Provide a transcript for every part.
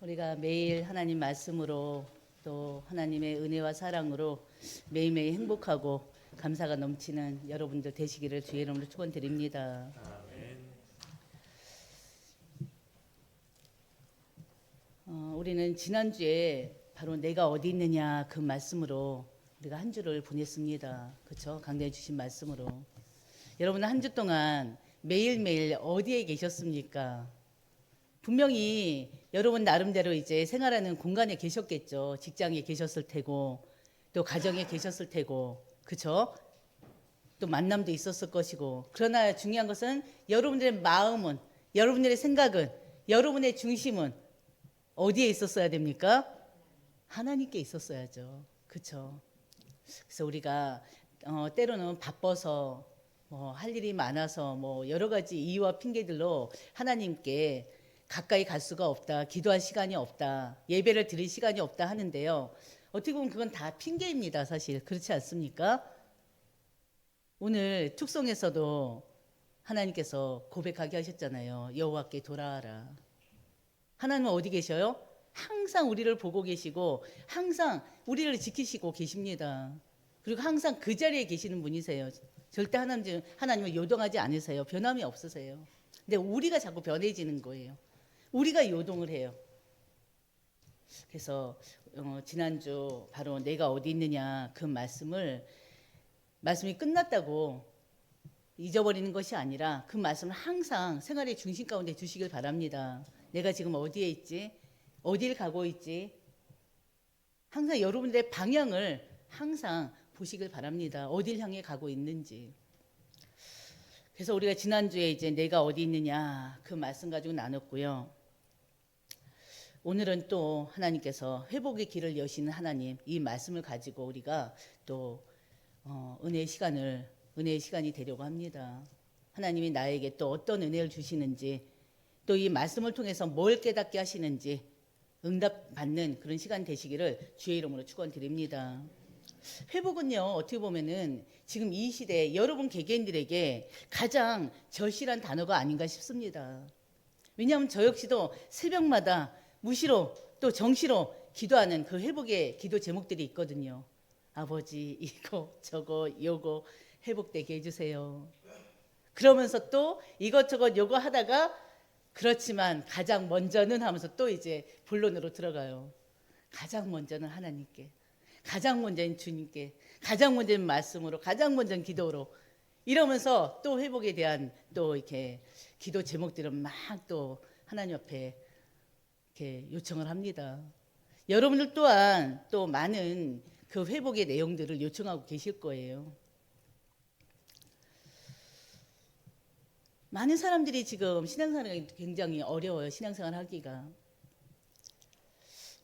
우리가 매일 하나님 말씀으로 또 하나님의 은혜와 사랑으로 매일매일 행복하고 감사가 넘치는 여러분들 되시기를 주의 이름으로 축원드립니다. 우리는 지난주에 바로 내가 어디 있느냐 그 말씀으로 우리가 한 주를 보냈습니다. 그렇죠? 강조해 주신 말씀으로. 여러분 한 주 동안 매일매일 어디에 계셨습니까? 분명히 여러분 나름대로 이제 생활하는 공간에 계셨겠죠. 직장에 계셨을 테고 또 가정에 계셨을 테고 그렇죠? 또 만남도 있었을 것이고 그러나 중요한 것은 여러분들의 마음은 여러분들의 생각은 여러분의 중심은 어디에 있었어야 됩니까? 하나님께 있었어야죠. 그렇죠? 그래서 우리가 때로는 바빠서 할 일이 많아서 여러 가지 이유와 핑계들로 하나님께 가까이 갈 수가 없다. 기도할 시간이 없다. 예배를 드릴 시간이 없다 하는데요. 어떻게 보면 그건 다 핑계입니다. 사실 그렇지 않습니까? 오늘 축성에서도 하나님께서 고백하게 하셨잖아요. 여호와께 돌아와라. 하나님은 어디 계셔요? 항상 우리를 보고 계시고 항상 우리를 지키시고 계십니다. 그리고 항상 그 자리에 계시는 분이세요. 절대 하나님은 요동하지 않으세요. 변함이 없으세요. 근데 우리가 자꾸 변해지는 거예요. 우리가 요동을 해요. 그래서 지난주 바로 내가 어디 있느냐 그 말씀이 끝났다고 잊어버리는 것이 아니라 그 말씀을 항상 생활의 중심 가운데 두시길 바랍니다. 내가 지금 어디에 있지? 어딜 가고 있지? 항상 여러분들의 방향을 항상 보시길 바랍니다. 어딜 향해 가고 있는지. 그래서 우리가 지난주에 이제 내가 어디 있느냐 그 말씀 가지고 나눴고요. 오늘은 또 하나님께서 회복의 길을 여시는 하나님 이 말씀을 가지고 우리가 또 은혜의 시간이 되려고 합니다. 하나님이 나에게 또 어떤 은혜를 주시는지 또 이 말씀을 통해서 뭘 깨닫게 하시는지 응답받는 그런 시간 되시기를 주의 이름으로 축원드립니다. 회복은요 어떻게 보면은 지금 이 시대에 여러분 개개인들에게 가장 절실한 단어가 아닌가 싶습니다. 왜냐하면 저 역시도 새벽마다 무시로 또 정시로 기도하는 그 회복의 기도 제목들이 있거든요. 아버지 이거 저거 요거 회복되게 해주세요. 그러면서 또 이것저것 요거 하다가 그렇지만 가장 먼저는 하면서 또 이제 본론으로 들어가요. 가장 먼저는 하나님께, 가장 먼저는 주님께, 가장 먼저는 말씀으로, 가장 먼저는 기도로 이러면서 또 회복에 대한 또 이렇게 기도 제목들은 막 또 하나님 앞에 이렇게 요청을 합니다. 여러분들 또한 또 많은 그 회복의 내용들을 요청하고 계실 거예요. 많은 사람들이 지금 신앙생활이 굉장히 어려워요. 신앙생활 하기가.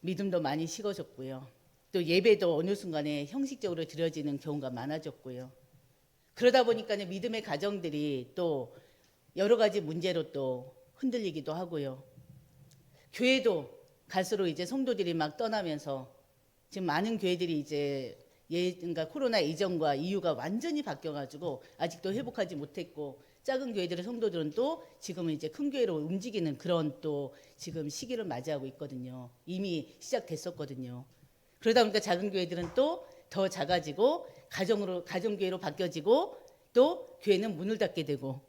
믿음도 많이 식어졌고요. 또 예배도 어느 순간에 형식적으로 드려지는 경우가 많아졌고요. 그러다 보니까 믿음의 가정들이 또 여러 가지 문제로 또 흔들리기도 하고요. 교회도 갈수록 이제 성도들이 막 떠나면서 지금 많은 교회들이 이제 그러니까 코로나 이전과 이후가 완전히 바뀌어가지고 아직도 회복하지 못했고 작은 교회들의 성도들은 또 지금은 이제 큰 교회로 움직이는 그런 또 지금 시기를 맞이하고 있거든요. 이미 시작됐었거든요. 그러다 보니까 작은 교회들은 또 더 작아지고 가정교회로 바뀌어지고 또 교회는 문을 닫게 되고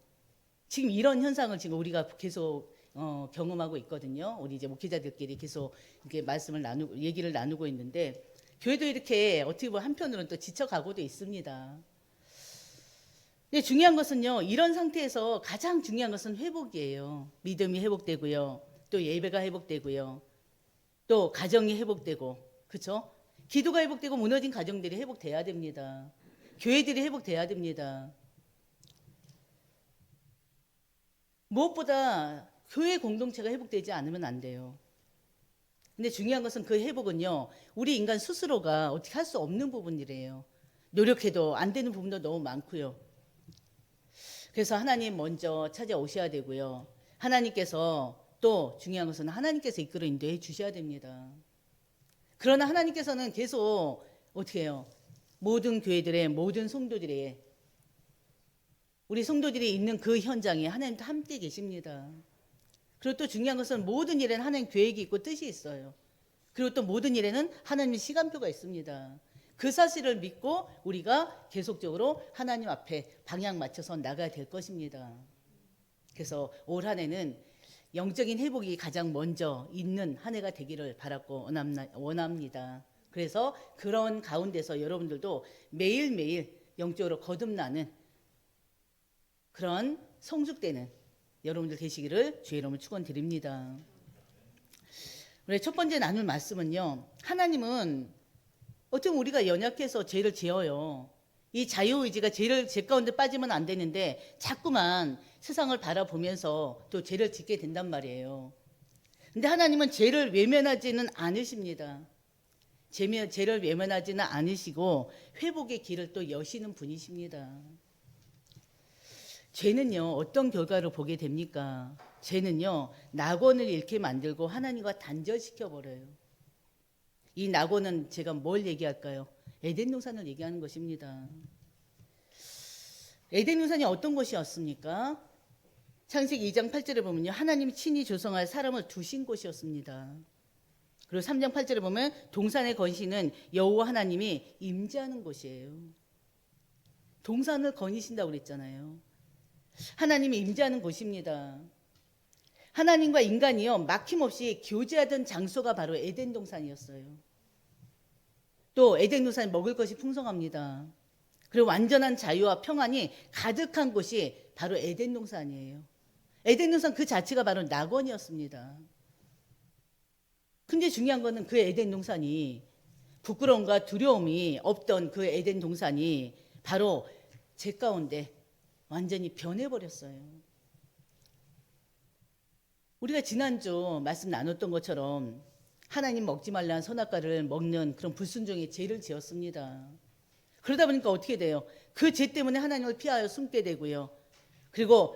지금 이런 현상을 지금 우리가 계속 경험하고 있거든요. 우리 이제 목회자들끼리 계속 이렇게 얘기를 나누고 있는데 교회도 이렇게 어떻게 보면 한편으로는 또 지쳐가고도 있습니다. 근데 중요한 것은요, 이런 상태에서 가장 중요한 것은 회복이에요. 믿음이 회복되고요, 또 예배가 회복되고요, 또 가정이 회복되고, 그렇죠? 기도가 회복되고 무너진 가정들이 회복돼야 됩니다. 교회들이 회복돼야 됩니다. 무엇보다 교회 공동체가 회복되지 않으면 안 돼요. 근데 중요한 것은 그 회복은요, 우리 인간 스스로가 어떻게 할 수 없는 부분이래요. 노력해도 안 되는 부분도 너무 많고요. 그래서 하나님 먼저 찾아오셔야 되고요. 하나님께서 또 중요한 것은 하나님께서 이끌어 인도해 주셔야 됩니다. 그러나 하나님께서는 계속 어떻게 해요? 모든 교회들의 모든 성도들의 우리 성도들이 있는 그 현장에 하나님도 함께 계십니다. 그리고 또 중요한 것은 모든 일에는 하나님 계획이 있고 뜻이 있어요. 그리고 또 모든 일에는 하나님의 시간표가 있습니다. 그 사실을 믿고 우리가 계속적으로 하나님 앞에 방향 맞춰서 나가야 될 것입니다. 그래서 올 한 해는 영적인 회복이 가장 먼저 있는 한 해가 되기를 바라고 원합니다. 그래서 그런 가운데서 여러분들도 매일매일 영적으로 거듭나는 그런 성숙되는 여러분들 되시기를 주의 이름으로 축원드립니다. 우리 첫 번째 나눌 말씀은요. 하나님은 어쩌면 우리가 연약해서 죄를 지어요. 이 자유의지가 죄 가운데 빠지면 안 되는데 자꾸만 세상을 바라보면서 또 죄를 짓게 된단 말이에요. 근데 하나님은 죄를 외면하지는 않으십니다. 죄를 외면하지는 않으시고 회복의 길을 또 여시는 분이십니다. 죄는요, 어떤 결과를 보게 됩니까? 죄는요, 낙원을 잃게 만들고 하나님과 단절시켜 버려요. 이 낙원은 제가 뭘 얘기할까요? 에덴 동산을 얘기하는 것입니다. 에덴 동산이 어떤 곳이었습니까? 창세기 2장 8절에 보면요, 하나님이 친히 조성할 사람을 두신 곳이었습니다. 그리고 3장 8절에 보면 동산의 건시는 여호와 하나님이 임재하는 곳이에요. 동산을 거니신다고 그랬잖아요. 하나님이 임재하는 곳입니다. 하나님과 인간이요, 막힘없이 교제하던 장소가 바로 에덴 동산이었어요. 또 에덴 동산에 먹을 것이 풍성합니다. 그리고 완전한 자유와 평안이 가득한 곳이 바로 에덴 동산이에요. 에덴 동산 그 자체가 바로 낙원이었습니다. 근데 중요한 거는 그 에덴 동산이 부끄러움과 두려움이 없던 그 에덴 동산이 바로 죄 가운데 완전히 변해버렸어요. 우리가 지난주 말씀 나눴던 것처럼 하나님 먹지 말라는 선악과를 먹는 그런 불순종의 죄를 지었습니다. 그러다 보니까 어떻게 돼요? 그 죄 때문에 하나님을 피하여 숨게 되고요. 그리고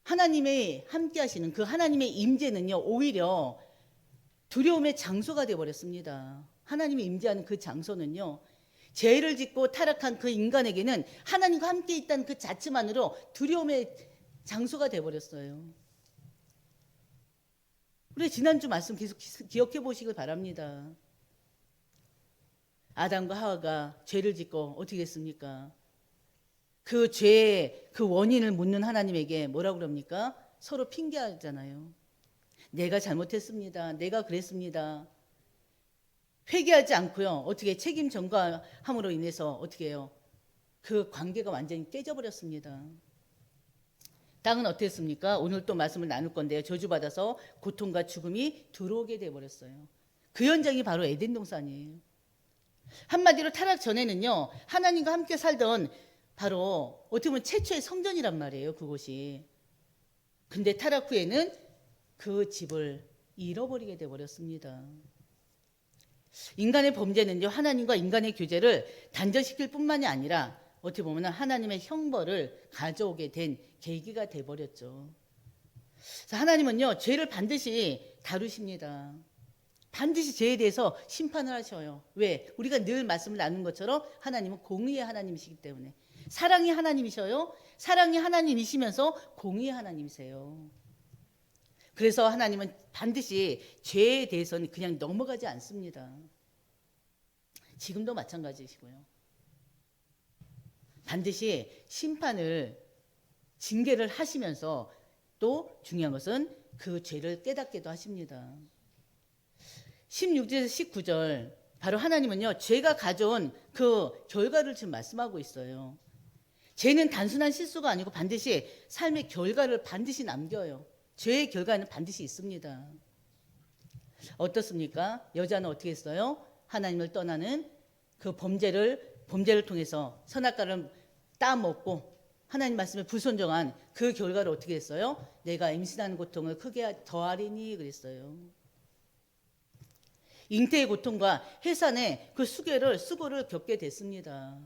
하나님의 함께 하시는 그 하나님의 임재는요, 오히려 두려움의 장소가 되어버렸습니다. 하나님이 임재하는 그 장소는요, 죄를 짓고 타락한 그 인간에게는 하나님과 함께 있다는 그 자체만으로 두려움의 장소가 되어버렸어요. 우리 지난주 말씀 계속 기억해 보시길 바랍니다. 아담과 하와가 죄를 짓고 어떻게 됐습니까? 그 죄의 그 원인을 묻는 하나님에게 뭐라고 그럽니까? 서로 핑계하잖아요. 내가 잘못했습니다. 내가 그랬습니다. 회개하지 않고요. 어떻게 책임 전가함으로 인해서 어떻게 해요? 그 관계가 완전히 깨져버렸습니다. 땅은 어땠습니까? 오늘 또 말씀을 나눌 건데요. 저주받아서 고통과 죽음이 들어오게 돼버렸어요. 그 현장이 바로 에덴 동산이에요. 한마디로 타락 전에는요, 하나님과 함께 살던 바로 어떻게 보면 최초의 성전이란 말이에요, 그곳이. 근데 타락 후에는 그 집을 잃어버리게 돼버렸습니다. 인간의 범죄는요, 하나님과 인간의 교제를 단절시킬 뿐만이 아니라 어떻게 보면 하나님의 형벌을 가져오게 된 계기가 돼버렸죠. 하나님은요, 죄를 반드시 다루십니다. 반드시 죄에 대해서 심판을 하셔요. 왜? 우리가 늘 말씀을 나눈 것처럼 하나님은 공의의 하나님이시기 때문에. 사랑의 하나님이셔요. 사랑의 하나님이시면서 공의의 하나님이세요. 그래서 하나님은 반드시 죄에 대해서는 그냥 넘어가지 않습니다. 지금도 마찬가지시고요. 반드시 심판을, 징계를 하시면서 또 중요한 것은 그 죄를 깨닫게도 하십니다. 16절에서 19절, 바로 하나님은요, 죄가 가져온 그 결과를 지금 말씀하고 있어요. 죄는 단순한 실수가 아니고 반드시 삶의 결과를 반드시 남겨요. 죄의 결과는 반드시 있습니다. 어떻습니까? 여자는 어떻게 했어요? 하나님을 떠나는 그 범죄를 통해서 선악과를 따먹고 하나님 말씀에 불순종한 그 결과를 어떻게 했어요? 내가 임신하는 고통을 크게 더하리니 그랬어요. 잉태의 고통과 해산의 그 수고를 겪게 됐습니다.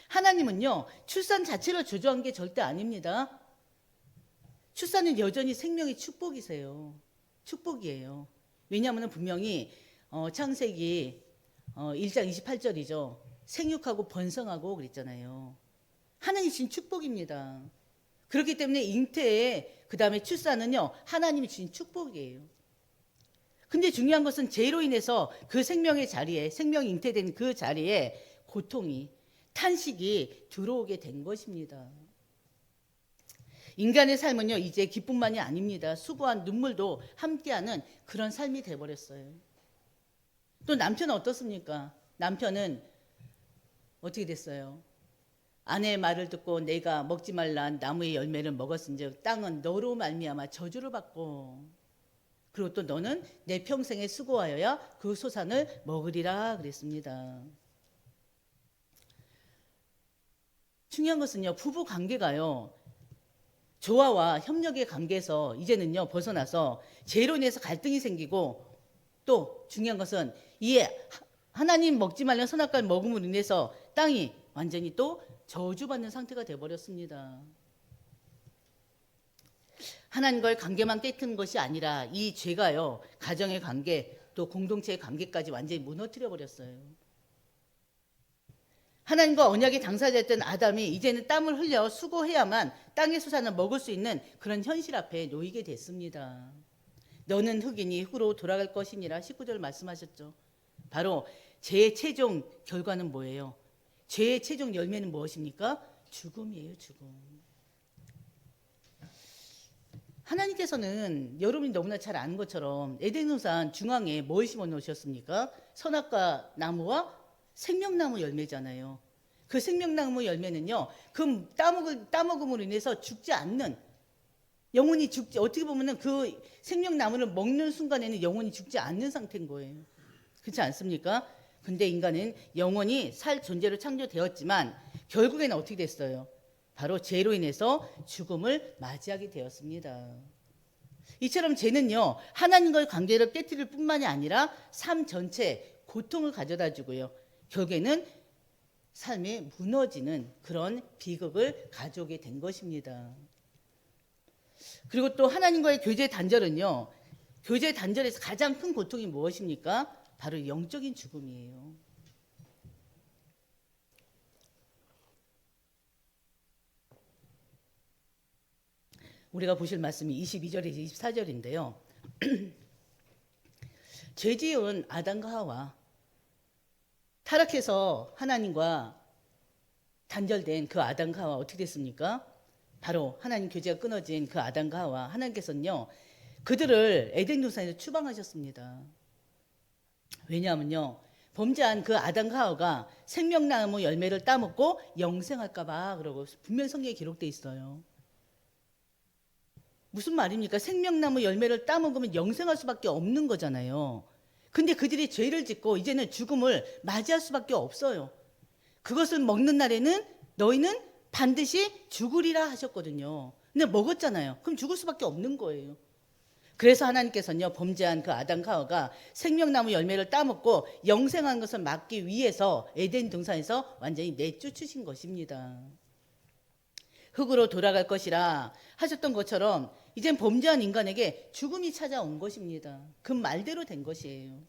하나님은요, 출산 자체를 저주한 게 절대 아닙니다. 출산은 여전히 생명의 축복이세요. 축복이에요. 왜냐하면 분명히 창세기 1장 28절이죠. 생육하고 번성하고 그랬잖아요. 하나님 주신 축복입니다. 그렇기 때문에 잉태에 그다음에 출산은요, 하나님이 주신 축복이에요. 근데 중요한 것은 죄로 인해서 그 생명의 자리에, 생명이 잉태된 그 자리에 고통이, 탄식이 들어오게 된 것입니다. 인간의 삶은요, 이제 기쁨만이 아닙니다. 수고한 눈물도 함께하는 그런 삶이 돼버렸어요. 또 남편은 어떻습니까? 남편은 어떻게 됐어요? 아내의 말을 듣고 내가 먹지 말란 나무의 열매를 먹었은즉 땅은 너로 말미암아 저주를 받고, 그리고 또 너는 내 평생에 수고하여야 그 소산을 먹으리라 그랬습니다. 중요한 것은요, 부부 관계가요, 조화와 협력의 관계에서 이제는요 벗어나서 죄로 인해서 갈등이 생기고, 또 중요한 것은 이 하나님 먹지 말란 선악과를 먹음으로 인해서 땅이 완전히 또 저주받는 상태가 되어버렸습니다. 하나님과의 관계만 깨트는 것이 아니라 이 죄가요, 가정의 관계 또 공동체의 관계까지 완전히 무너뜨려 버렸어요. 하나님과 언약의 당사자였던 아담이 이제는 땀을 흘려 수고해야만 땅의 수산을 먹을 수 있는 그런 현실 앞에 놓이게 됐습니다. 너는 흙이니 흙으로 돌아갈 것이니라 19절 말씀하셨죠. 바로 죄의 최종 결과는 뭐예요? 죄의 최종 열매는 무엇입니까? 죽음이에요, 죽음. 하나님께서는 여러분이 너무나 잘 아는 것처럼 에덴 동산 중앙에 뭘 심어 놓으셨습니까? 선악과 나무와 생명나무 열매잖아요. 그 생명나무 열매는요, 그 따먹음으로 인해서 죽지 않는, 영원히 죽지, 어떻게 보면은 그 생명나무를 먹는 순간에는 영원히 죽지 않는 상태인 거예요. 그렇지 않습니까? 근데 인간은 영원히 살 존재로 창조되었지만 결국에는 어떻게 됐어요? 바로 죄로 인해서 죽음을 맞이하게 되었습니다. 이처럼 죄는요, 하나님과의 관계를 깨뜨릴 뿐만이 아니라 삶 전체에 고통을 가져다 주고요, 결국에는 삶에 무너지는 그런 비극을 가져오게 된 것입니다. 그리고 또 하나님과의 교제 단절은요, 교제 단절에서 가장 큰 고통이 무엇입니까? 바로 영적인 죽음이에요. 우리가 보실 말씀이 22절에서 24절인데요. 죄지은 아담과 하와, 타락해서 하나님과 단절된 그 아담과 하와 어떻게 됐습니까? 바로 하나님 교제가 끊어진 그 아담과 하와, 하나님께서는요 그들을 에덴 동산에서 추방하셨습니다. 왜냐하면요, 범죄한 그 아담과 하와가 생명나무 열매를 따먹고 영생할까 봐 그러고 분명 성경에 기록되어 있어요. 무슨 말입니까? 생명나무 열매를 따먹으면 영생할 수밖에 없는 거잖아요. 근데 그들이 죄를 짓고 이제는 죽음을 맞이할 수밖에 없어요. 그것을 먹는 날에는 너희는 반드시 죽으리라 하셨거든요. 근데 먹었잖아요. 그럼 죽을 수밖에 없는 거예요. 그래서 하나님께서는요, 범죄한 그 아담과 하와가 생명나무 열매를 따먹고 영생한 것을 막기 위해서 에덴 동산에서 완전히 내쫓으신 것입니다. 흙으로 돌아갈 것이라 하셨던 것처럼 이젠 범죄한 인간에게 죽음이 찾아온 것입니다. 그 말대로 된 것이에요.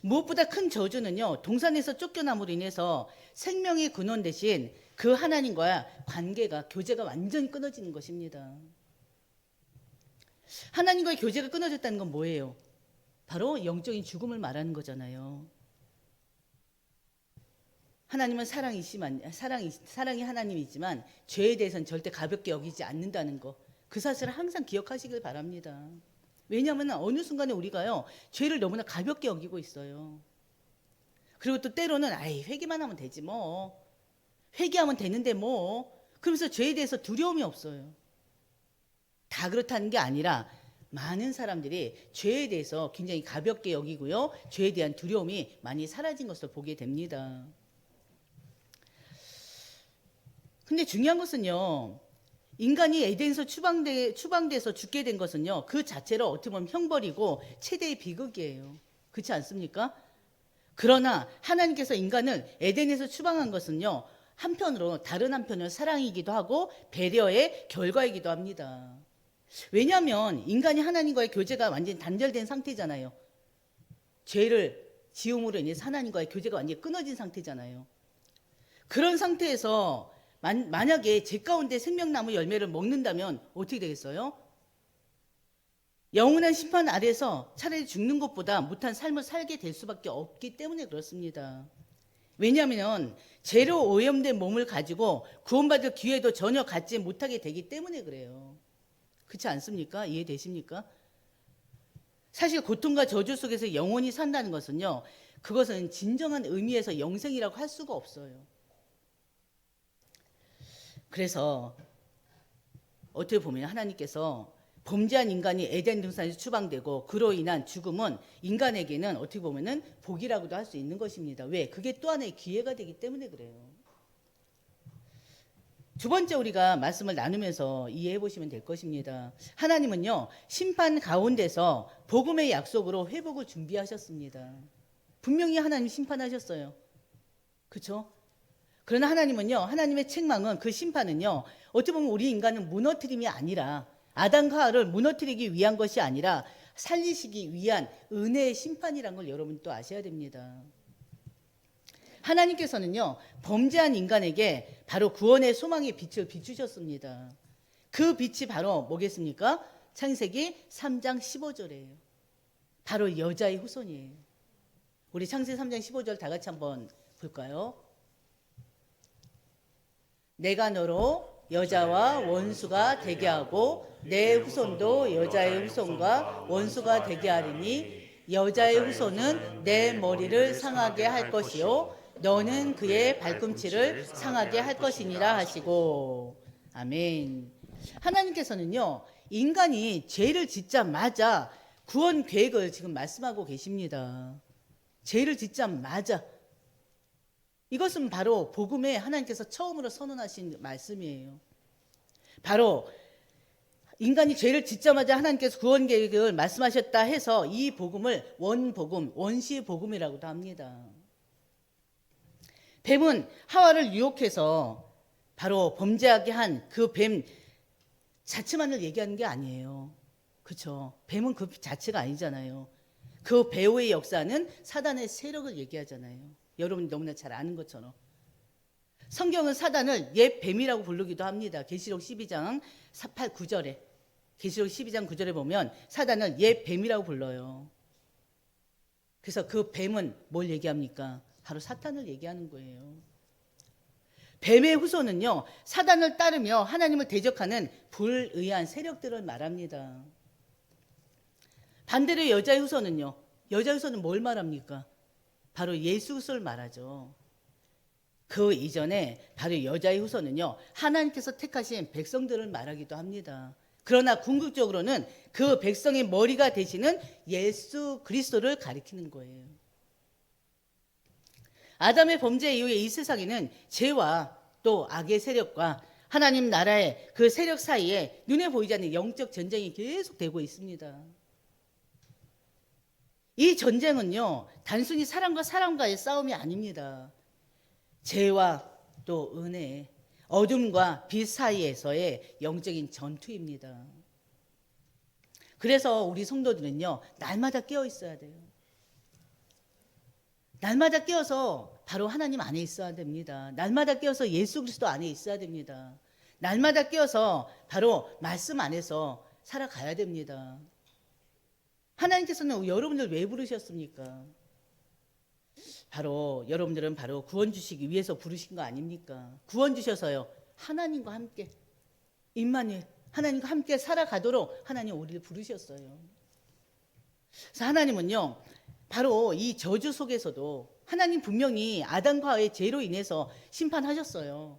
무엇보다 큰 저주는요, 동산에서 쫓겨남으로 인해서 생명의 근원 대신 그 하나님과의 관계가, 교제가 완전히 끊어지는 것입니다. 하나님과의 교제가 끊어졌다는 건 뭐예요? 바로 영적인 죽음을 말하는 거잖아요. 하나님은 사랑이 하나님이지만 죄에 대해서는 절대 가볍게 여기지 않는다는 거, 그 사실을 항상 기억하시길 바랍니다. 왜냐하면 어느 순간에 우리가요, 죄를 너무나 가볍게 여기고 있어요. 그리고 또 때로는 회개만 하면 되지 뭐, 회개하면 되는데 뭐, 그러면서 죄에 대해서 두려움이 없어요. 다 그렇다는 게 아니라 많은 사람들이 죄에 대해서 굉장히 가볍게 여기고요, 죄에 대한 두려움이 많이 사라진 것을 보게 됩니다. 근데 중요한 것은요, 인간이 에덴에서 추방돼서 죽게 된 것은요, 그 자체로 어떻게 보면 형벌이고 최대의 비극이에요. 그렇지 않습니까? 그러나 하나님께서 인간을 에덴에서 추방한 것은요, 한편으로 다른 한편은 사랑이기도 하고 배려의 결과이기도 합니다. 왜냐하면 인간이 하나님과의 교제가 완전히 단절된 상태잖아요. 죄를 지음으로 인해서 하나님과의 교제가 완전히 끊어진 상태잖아요. 그런 상태에서 만약에 제 가운데 생명나무 열매를 먹는다면 어떻게 되겠어요? 영원한 심판 아래서 차라리 죽는 것보다 못한 삶을 살게 될 수밖에 없기 때문에 그렇습니다. 왜냐하면 죄로 오염된 몸을 가지고 구원받을 기회도 전혀 갖지 못하게 되기 때문에 그래요. 그렇지 않습니까? 이해되십니까? 사실 고통과 저주 속에서 영원히 산다는 것은요, 그것은 진정한 의미에서 영생이라고 할 수가 없어요. 그래서 어떻게 보면 하나님께서 범죄한 인간이 에덴 동산에서 추방되고 그로 인한 죽음은 인간에게는 어떻게 보면은 복이라고도 할 수 있는 것입니다. 왜? 그게 또 하나의 기회가 되기 때문에 그래요. 두 번째 우리가 말씀을 나누면서 이해해 보시면 될 것입니다. 하나님은요, 심판 가운데서 복음의 약속으로 회복을 준비하셨습니다. 분명히 하나님 심판하셨어요. 그렇죠? 그러나 하나님은요, 하나님의 책망은, 그 심판은요, 어떻게 보면 우리 인간을 무너뜨림이 아니라, 아담과 하와를 무너뜨리기 위한 것이 아니라 살리시기 위한 은혜의 심판이라는 걸 여러분 또 아셔야 됩니다. 하나님께서는요, 범죄한 인간에게 바로 구원의 소망의 빛을 비추셨습니다. 그 빛이 바로 뭐겠습니까? 창세기 3장 15절이에요. 바로 여자의 후손이에요. 우리 창세기 3장 15절 다 같이 한번 볼까요? 내가 너로 여자와 원수가 되게 하고 내 후손도 여자의 후손과 원수가 되게 하리니 여자의 후손은 내 머리를 상하게 할 것이요 너는 그의 발꿈치를 상하게 할 것이니라 하시고. 아멘. 하나님께서는요, 인간이 죄를 짓자마자 구원 계획을 지금 말씀하고 계십니다. 죄를 짓자마자. 이것은 바로 복음에 하나님께서 처음으로 선언하신 말씀이에요. 바로 인간이 죄를 짓자마자 하나님께서 구원 계획을 말씀하셨다 해서 이 복음을 원복음, 원시복음이라고도 합니다. 뱀은 하와를 유혹해서 바로 범죄하게 한 그 뱀 자체만을 얘기하는 게 아니에요. 그렇죠? 뱀은 그 자체가 아니잖아요. 그 배후의 역사는 사단의 세력을 얘기하잖아요. 여러분 너무나 잘 아는 것처럼. 성경은 사단을 옛 뱀이라고 부르기도 합니다. 계시록 12장 9절에 계시록 12장 9절에 보면 사단을 옛 뱀이라고 불러요. 그래서 그 뱀은 뭘 얘기합니까? 바로 사탄을 얘기하는 거예요. 뱀의 후손은요, 사단을 따르며 하나님을 대적하는 불의한 세력들을 말합니다. 반대로 여자의 후손은요, 여자의 후손은 뭘 말합니까? 바로 예수 그리스도를 말하죠. 그 이전에 바로 여자의 후손은요, 하나님께서 택하신 백성들을 말하기도 합니다. 그러나 궁극적으로는 그 백성의 머리가 되시는 예수 그리스도를 가리키는 거예요. 아담의 범죄 이후에 이 세상에는 죄와 또 악의 세력과 하나님 나라의 그 세력 사이에 눈에 보이지 않는 영적 전쟁이 계속되고 있습니다. 이 전쟁은요, 단순히 사람과 사람과의 싸움이 아닙니다. 죄와 또 은혜, 어둠과 빛 사이에서의 영적인 전투입니다. 그래서 우리 성도들은요, 날마다 깨어 있어야 돼요. 날마다 깨어서 바로 하나님 안에 있어야 됩니다. 날마다 깨어서 예수 그리스도 안에 있어야 됩니다. 날마다 깨어서 바로 말씀 안에서 살아가야 됩니다. 하나님께서는 여러분들 왜 부르셨습니까? 바로 여러분들은 바로 구원 주시기 위해서 부르신 거 아닙니까? 구원 주셔서요, 하나님과 함께 임마누엘, 하나님과 함께 살아가도록 하나님 우리를 부르셨어요. 그래서 하나님은요, 바로 이 저주 속에서도 하나님 분명히 아담과 하와의 죄로 인해서 심판하셨어요.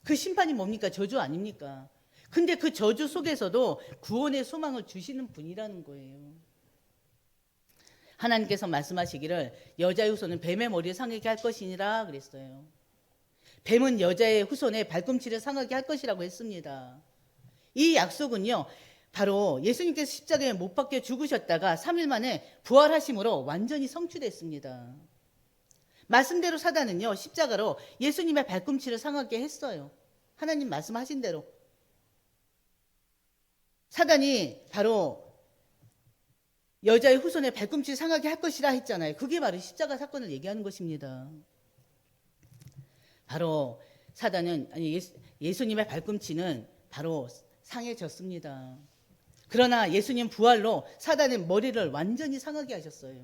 그 심판이 뭡니까? 저주 아닙니까? 근데 그 저주 속에서도 구원의 소망을 주시는 분이라는 거예요. 하나님께서 말씀하시기를 여자의 후손은 뱀의 머리를 상하게 할 것이니라 그랬어요. 뱀은 여자의 후손의 발꿈치를 상하게 할 것이라고 했습니다. 이 약속은요, 바로 예수님께서 십자가에 못 박혀 죽으셨다가 3일 만에 부활하심으로 완전히 성취됐습니다. 말씀대로 사단은요, 십자가로 예수님의 발꿈치를 상하게 했어요. 하나님 말씀하신 대로. 사단이 바로 여자의 후손의 발꿈치를 상하게 할 것이라 했잖아요. 그게 바로 십자가 사건을 얘기하는 것입니다. 바로 사단은 예수님의 발꿈치는 바로 상해졌습니다. 그러나 예수님 부활로 사단의 머리를 완전히 상하게 하셨어요.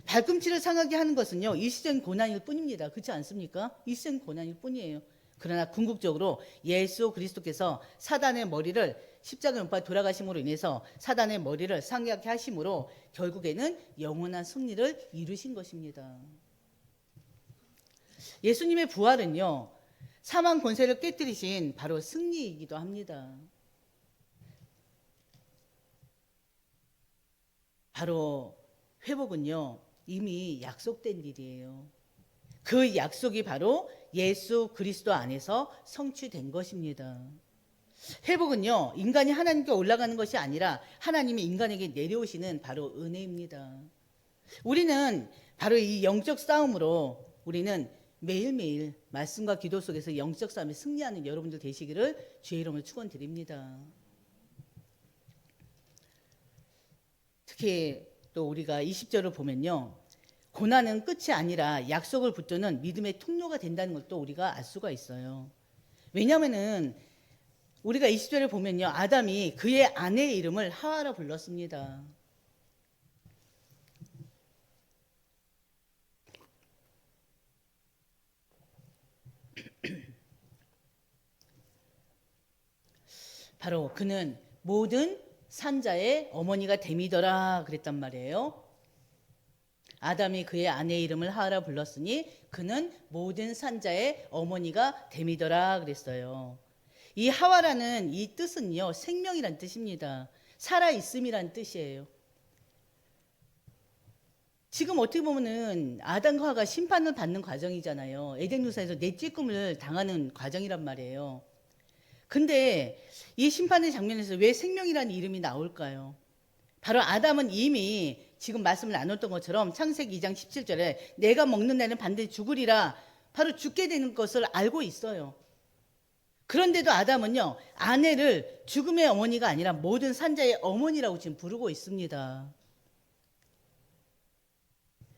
발꿈치를 상하게 하는 것은요, 일시적인 고난일 뿐입니다. 그렇지 않습니까? 일시적인 고난일 뿐이에요. 그러나 궁극적으로 예수 그리스도께서 사단의 머리를 십자가에 못 박아 돌아가심으로 인해서 사단의 머리를 상하게 하심으로 결국에는 영원한 승리를 이루신 것입니다. 예수님의 부활은요, 사망 권세를 깨뜨리신 바로 승리이기도 합니다. 바로 회복은요, 이미 약속된 일이에요. 그 약속이 바로 예수 그리스도 안에서 성취된 것입니다. 회복은요, 인간이 하나님께 올라가는 것이 아니라 하나님이 인간에게 내려오시는 바로 은혜입니다. 우리는 바로 이 영적 싸움으로 우리는 매일매일 말씀과 기도 속에서 영적 싸움에 승리하는 여러분들 되시기를 주의 이름으로 축원드립니다. 특히 또 우리가 20절을 보면요, 고난은 끝이 아니라 약속을 붙드는 믿음의 통로가 된다는 것도 우리가 알 수가 있어요. 왜냐하면은 우리가 20절을 보면요, 아담이 그의 아내의 이름을 하와라 불렀습니다. 바로 그는 모든 산자의 어머니가 됨이더라 그랬단 말이에요. 아담이 그의 아내의 이름을 하와라 불렀으니 그는 모든 산자의 어머니가 됨이더라 그랬어요. 이 하와라는 이 뜻은요, 생명이란 뜻입니다. 살아있음이란 뜻이에요. 지금 어떻게 보면은 아담과 하와가 심판을 받는 과정이잖아요. 에덴 동산에서 내찌꿈을 당하는 과정이란 말이에요. 근데 이 심판의 장면에서 왜 생명이라는 이름이 나올까요? 바로 아담은 이미 지금 말씀을 나눴던 것처럼 창세기 2장 17절에 내가 먹는 날은 반드시 죽으리라, 바로 죽게 되는 것을 알고 있어요. 그런데도 아담은요, 아내를 죽음의 어머니가 아니라 모든 산자의 어머니라고 지금 부르고 있습니다.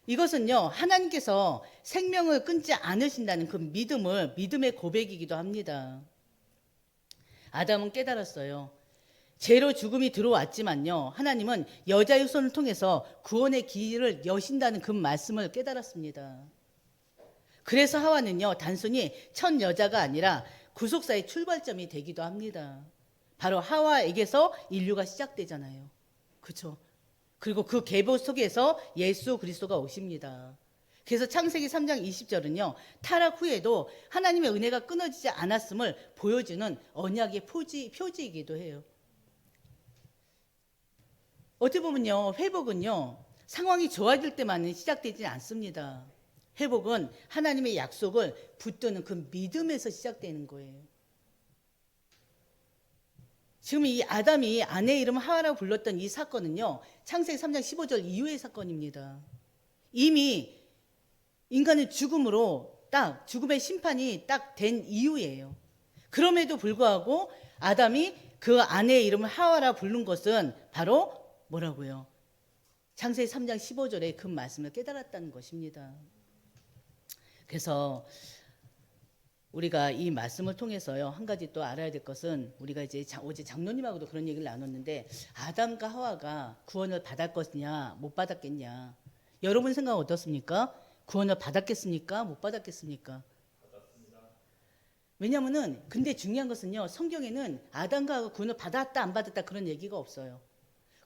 이것은요, 하나님께서 생명을 끊지 않으신다는 그 믿음의 고백이기도 합니다. 아담은 깨달았어요. 죄로 죽음이 들어왔지만요, 하나님은 여자의 손을 통해서 구원의 길을 여신다는 그 말씀을 깨달았습니다. 그래서 하와는요, 단순히 첫 여자가 아니라 구속사의 출발점이 되기도 합니다. 바로 하와에게서 인류가 시작되잖아요. 그렇죠? 그리고 그 계보 속에서 예수 그리스도가 오십니다. 그래서 창세기 3장 20절은요, 타락 후에도 하나님의 은혜가 끊어지지 않았음을 보여주는 언약의 표지이기도 해요. 어떻게 보면요, 회복은요, 상황이 좋아질 때만은 시작되지 않습니다. 회복은 하나님의 약속을 붙드는 그 믿음에서 시작되는 거예요. 지금 이 아담이 아내의 이름 하와라고 불렀던 이 사건은요, 창세기 3장 15절 이후의 사건입니다. 이미 인간의 죽음으로 죽음의 심판이 딱 된 이후예요. 그럼에도 불구하고 아담이 그 아내의 이름을 하와라 부른 것은 바로 뭐라고요? 창세기 3장 15절에 그 말씀을 깨달았다는 것입니다. 그래서 우리가 이 말씀을 통해서요, 한 가지 또 알아야 될 것은, 우리가 이제 어제 장로님하고도 그런 얘기를 나눴는데, 아담과 하와가 구원을 받을 것이냐 못 받았겠냐, 여러분 생각은 어떻습니까? 구원을 받았겠습니까? 못 받았겠습니까? 받았습니다. 왜냐하면은, 근데 중요한 것은요, 성경에는 아담과 하와가 구원을 받았다 안 받았다 그런 얘기가 없어요.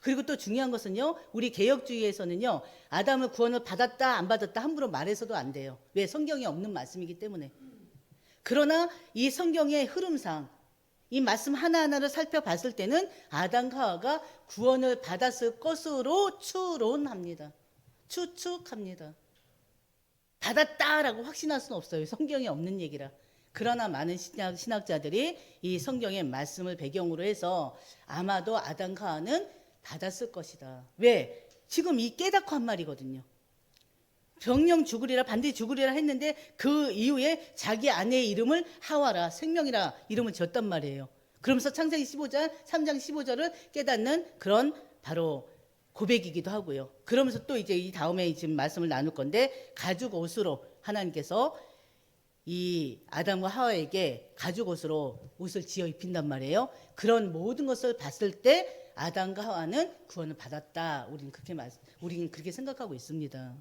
그리고 또 중요한 것은요, 우리 개혁주의에서는요, 아담을 구원을 받았다 안 받았다 함부로 말해서도 안 돼요. 왜? 성경에 없는 말씀이기 때문에. 그러나 이 성경의 흐름상 이 말씀 하나하나를 살펴봤을 때는 아담과 하와가 구원을 받았을 것으로 추론합니다. 추측합니다. 받았다라고 확신할 수는 없어요. 성경에 없는 얘기라. 그러나 많은 신학자들이 이 성경의 말씀을 배경으로 해서 아마도 아담과 하와는 받았을 것이다. 왜? 지금 이 깨닫고 한 말이거든요. 병령 죽으리라, 반드시 죽으리라 했는데 그 이후에 자기 아내의 이름을 하와라, 생명이라 이름을 지었단 말이에요. 그러면서 창세기 15장 3장 15절을 깨닫는 그런 바로 고백이기도 하고요. 그러면서 또 이제 이 다음에 지금 말씀을 나눌 건데, 가죽 옷으로 하나님께서 이 아담과 하와에게 가죽옷으로 옷을 지어 입힌단 말이에요. 그런 모든 것을 봤을 때 아담과 하와는 구원을 받았다. 우리는 그렇게 생각하고 있습니다.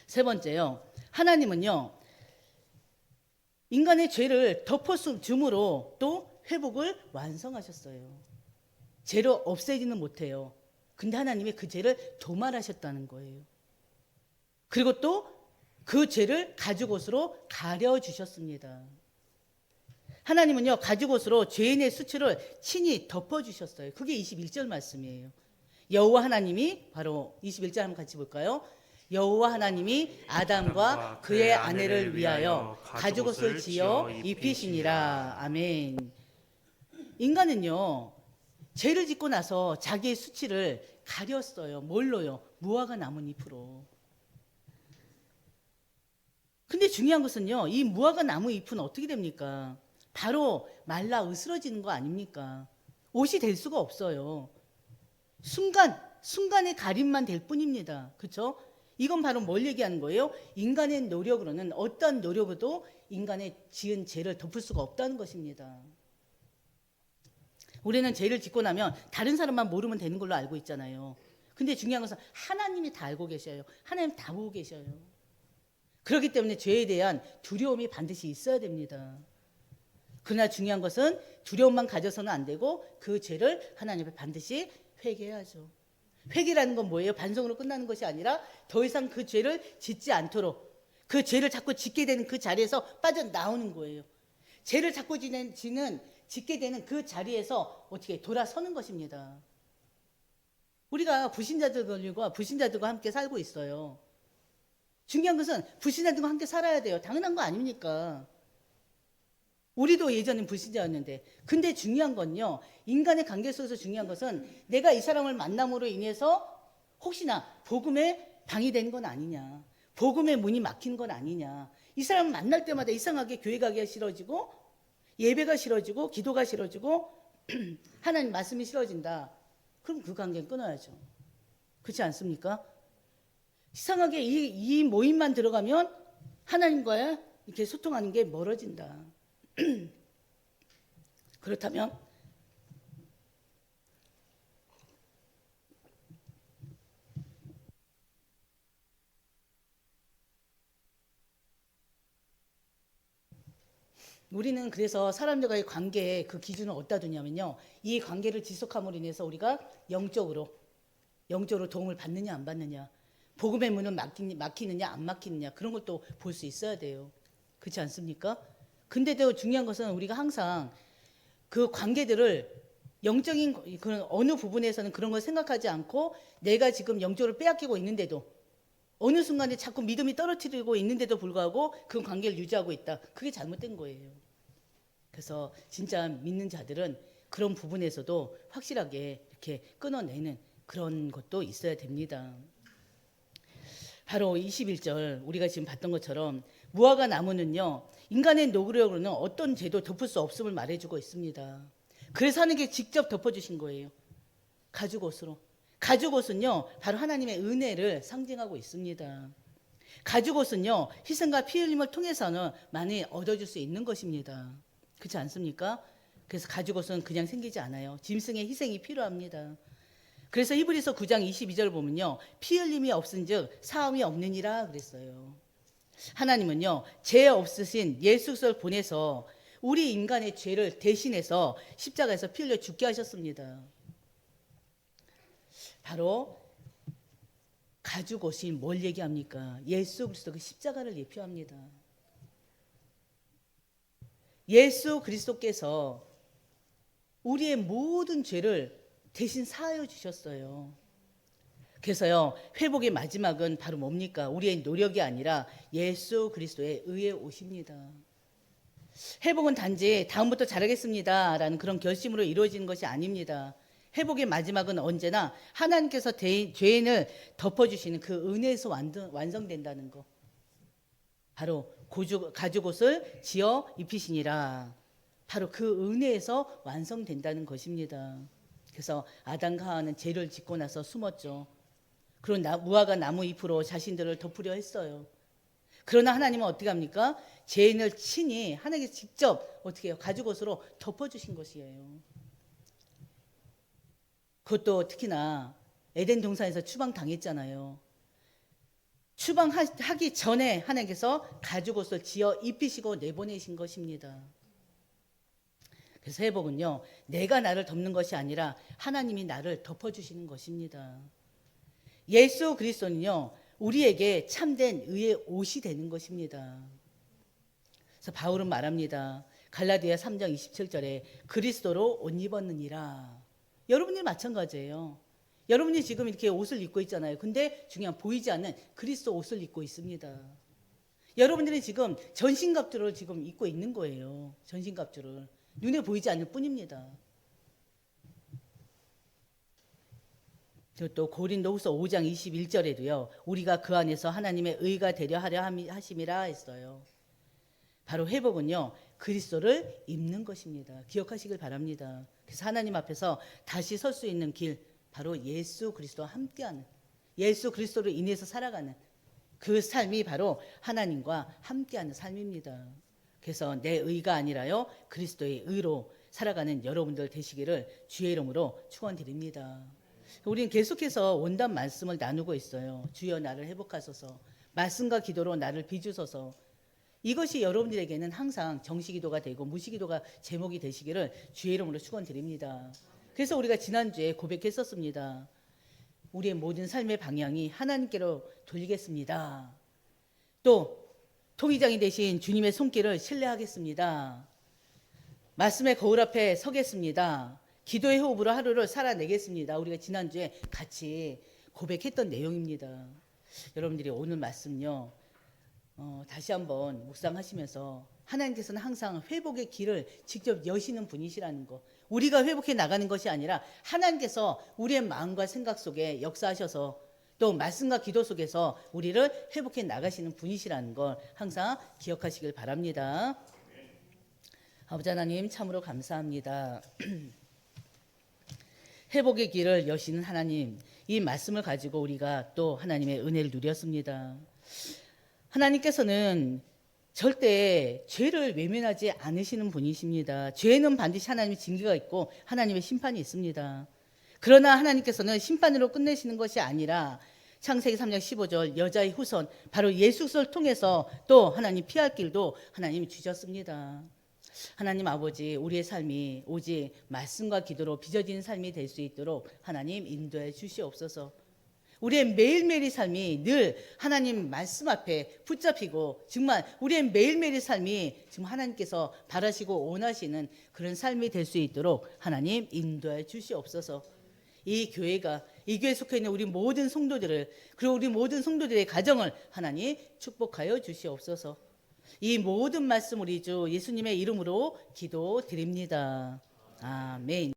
세 번째요. 하나님은요. 인간의 죄를 덮어줌으로 또 회복을 완성하셨어요. 죄로 없애지는 못해요. 근데 하나님이 그 죄를 도말하셨다는 거예요. 그리고 또 그 죄를 가죽옷으로 가려주셨습니다. 하나님은요, 가죽옷으로 죄인의 수치를 친히 덮어주셨어요. 그게 21절 말씀이에요. 여호와 하나님이, 바로 21절 한번 같이 볼까요? 여호와 하나님이 아담과 그의 아내를 위하여 가죽옷을 지어 입히시니라. 아멘. 인간은요, 죄를 짓고 나서 자기의 수치를 가렸어요. 뭘로요? 무화과 나뭇잎으로. 근데 중요한 것은요, 이 무화과 나무 잎은 어떻게 됩니까? 바로 말라 으스러지는 거 아닙니까? 옷이 될 수가 없어요. 순간의 가림만 될 뿐입니다. 그렇죠? 이건 바로 뭘 얘기하는 거예요? 인간의 노력으로는 어떤 노력으로도 인간의 지은 죄를 덮을 수가 없다는 것입니다. 우리는 죄를 짓고 나면 다른 사람만 모르면 되는 걸로 알고 있잖아요. 근데 중요한 것은 하나님이 다 알고 계셔요. 하나님 다 보고 계셔요. 그렇기 때문에 죄에 대한 두려움이 반드시 있어야 됩니다. 그러나 중요한 것은 두려움만 가져서는 안 되고 그 죄를 하나님 앞에 반드시 회개해야죠. 회개라는 건 뭐예요? 반성으로 끝나는 것이 아니라 더 이상 그 죄를 짓지 않도록, 그 죄를 자꾸 짓게 되는 그 자리에서 빠져나오는 거예요. 죄를 자꾸 짓게 되는 그 자리에서 어떻게 돌아서는 것입니다. 우리가 불신자들과 함께 살고 있어요. 중요한 것은 불신자들과 함께 살아야 돼요. 당연한 거 아닙니까? 우리도 예전엔 불신자였는데. 근데 중요한 건요, 인간의 관계 속에서 중요한 것은 내가 이 사람을 만남으로 인해서 혹시나 복음에 방해되는 건 아니냐, 복음의 문이 막힌 건 아니냐, 이 사람을 만날 때마다 이상하게 교회 가기가 싫어지고 예배가 싫어지고 기도가 싫어지고 하나님 말씀이 싫어진다. 그럼 그 관계는 끊어야죠. 그렇지 않습니까? 이상하게 이 모임만 들어가면 하나님과 이렇게 소통하는 게 멀어진다. 그렇다면 우리는 그래서 사람들과의 관계에 그 기준을 어디다 두냐면요, 이 관계를 지속함으로 인해서 우리가 영적으로 도움을 받느냐 안 받느냐, 복음의 문은 막히느냐 안 막히느냐, 그런 것도 볼 수 있어야 돼요. 그렇지 않습니까? 근데도 중요한 것은 우리가 항상 그 관계들을 영적인 그런 어느 부분에서는 그런 걸 생각하지 않고 내가 지금 영적으로 빼앗기고 있는데도 어느 순간에 자꾸 믿음이 떨어뜨리고 있는데도 불구하고 그 관계를 유지하고 있다. 그게 잘못된 거예요. 그래서 진짜 믿는 자들은 그런 부분에서도 확실하게 이렇게 끊어내는 그런 것도 있어야 됩니다. 바로 21절 우리가 지금 봤던 것처럼 무화과 나무는요, 인간의 노력으로는 어떤 죄도 덮을 수 없음을 말해주고 있습니다. 그래서 하나님께 직접 덮어주신 거예요. 가죽옷으로. 가죽옷은요, 바로 하나님의 은혜를 상징하고 있습니다. 가죽옷은요, 희생과 피 흘림을 통해서는 많이 얻어줄 수 있는 것입니다. 그렇지 않습니까? 그래서 가죽옷은 그냥 생기지 않아요. 짐승의 희생이 필요합니다. 그래서 히브리서 9장 22절 보면요, 피 흘림이 없은즉 사함이 없느니라 그랬어요. 하나님은요, 죄 없으신 예수 그리스도를 보내서 우리 인간의 죄를 대신해서 십자가에서 피 흘려 죽게 하셨습니다. 바로 가죽옷이 뭘 얘기합니까? 예수 그리스도 그 십자가를 예표합니다. 예수 그리스도께서 우리의 모든 죄를 대신 사하여 주셨어요. 그래서요, 회복의 마지막은 바로 뭡니까? 우리의 노력이 아니라 예수 그리스도의 의에 오십니다. 회복은 단지 다음부터 잘하겠습니다 라는 그런 결심으로 이루어지는 것이 아닙니다. 회복의 마지막은 언제나 하나님께서 죄인을 덮어주시는 그 은혜에서 완성된다는 거. 바로 가죽옷을 지어 입히시니라. 바로 그 은혜에서 완성된다는 것입니다. 그래서 아담과 하와는 죄를 짓고 나서 숨었죠. 그리고 무화과 나무 잎으로 자신들을 덮으려 했어요. 그러나 하나님은 어떻게 합니까? 죄인을 친히 하나님께서 직접 어떻게 해요? 가죽옷으로 덮어주신 것이에요. 그것도 특히나 에덴 동산에서 추방당했잖아요. 추방하기 전에 하나님께서 가죽옷을 지어 입히시고 내보내신 것입니다. 그래서 회복은요, 내가 나를 덮는 것이 아니라 하나님이 나를 덮어주시는 것입니다. 예수 그리스도는요, 우리에게 참된 의의 옷이 되는 것입니다. 그래서 바울은 말합니다. 갈라디아 3장 27절에 그리스도로 옷 입었느니라. 여러분이 마찬가지예요. 여러분이 지금 이렇게 옷을 입고 있잖아요. 근데 중요한 보이지 않는 그리스도 옷을 입고 있습니다. 여러분들이 지금 전신갑주를 지금 입고 있는 거예요. 전신갑주를. 눈에 보이지 않을 뿐입니다. 또 고린도후서 5장 21절에도요. 우리가 그 안에서 하나님의 의가 되려 하려 하심이라 했어요. 바로 회복은요. 그리스도를 입는 것입니다. 기억하시길 바랍니다. 그래서 하나님 앞에서 다시 설 수 있는 길, 바로 예수 그리스도와 함께하는, 예수 그리스도를 인해서 살아가는 그 삶이 바로 하나님과 함께하는 삶입니다. 그래서 내 의가 아니라요, 그리스도의 의로 살아가는 여러분들 되시기를 주의 이름으로 축원드립니다. 우리는 계속해서 원단 말씀을 나누고 있어요. 주여 나를 회복하소서, 말씀과 기도로 나를 비주소서. 이것이 여러분들에게는 항상 정시기도가 되고 무시기도가 제목이 되시기를 주의 이름으로 축원드립니다. 그래서 우리가 지난주에 고백했었습니다. 우리의 모든 삶의 방향이 하나님께로 돌리겠습니다. 또 통의장이 되신 주님의 손길을 신뢰하겠습니다. 말씀의 거울 앞에 서겠습니다. 기도의 호흡으로 하루를 살아내겠습니다. 우리가 지난주에 같이 고백했던 내용입니다. 여러분들이 오늘 말씀요, 다시 한번 묵상하시면서 하나님께서는 항상 회복의 길을 직접 여시는 분이시라는 거, 우리가 회복해 나가는 것이 아니라 하나님께서 우리의 마음과 생각 속에 역사하셔서 또 말씀과 기도 속에서 우리를 회복해 나가시는 분이시라는 걸 항상 기억하시길 바랍니다. 아버지 하나님 참으로 감사합니다. 회복의 길을 여시는 하나님, 이 말씀을 가지고 우리가 또 하나님의 은혜를 누렸습니다. 하나님께서는 절대 죄를 외면하지 않으시는 분이십니다. 죄는 반드시 하나님의 징계가 있고 하나님의 심판이 있습니다. 그러나 하나님께서는 심판으로 끝내시는 것이 아니라 창세기 3장 15절 여자의 후손, 바로 예수 그리스도를 통해서 또 하나님 피할 길도 하나님이 주셨습니다. 하나님 아버지, 우리의 삶이 오직 말씀과 기도로 빚어지는 삶이 될 수 있도록 하나님 인도해 주시옵소서. 우리의 매일매일의 삶이 늘 하나님 말씀 앞에 붙잡히고 정말 우리의 매일매일의 삶이 지금 하나님께서 바라시고 원하시는 그런 삶이 될 수 있도록 하나님 인도해 주시옵소서. 이 교회가, 이 교회에 속해 있는 우리 모든 성도들을, 그리고 우리 모든 성도들의 가정을 하나님 축복하여 주시옵소서. 이 모든 말씀 우리 주 예수님의 이름으로 기도드립니다. 아멘.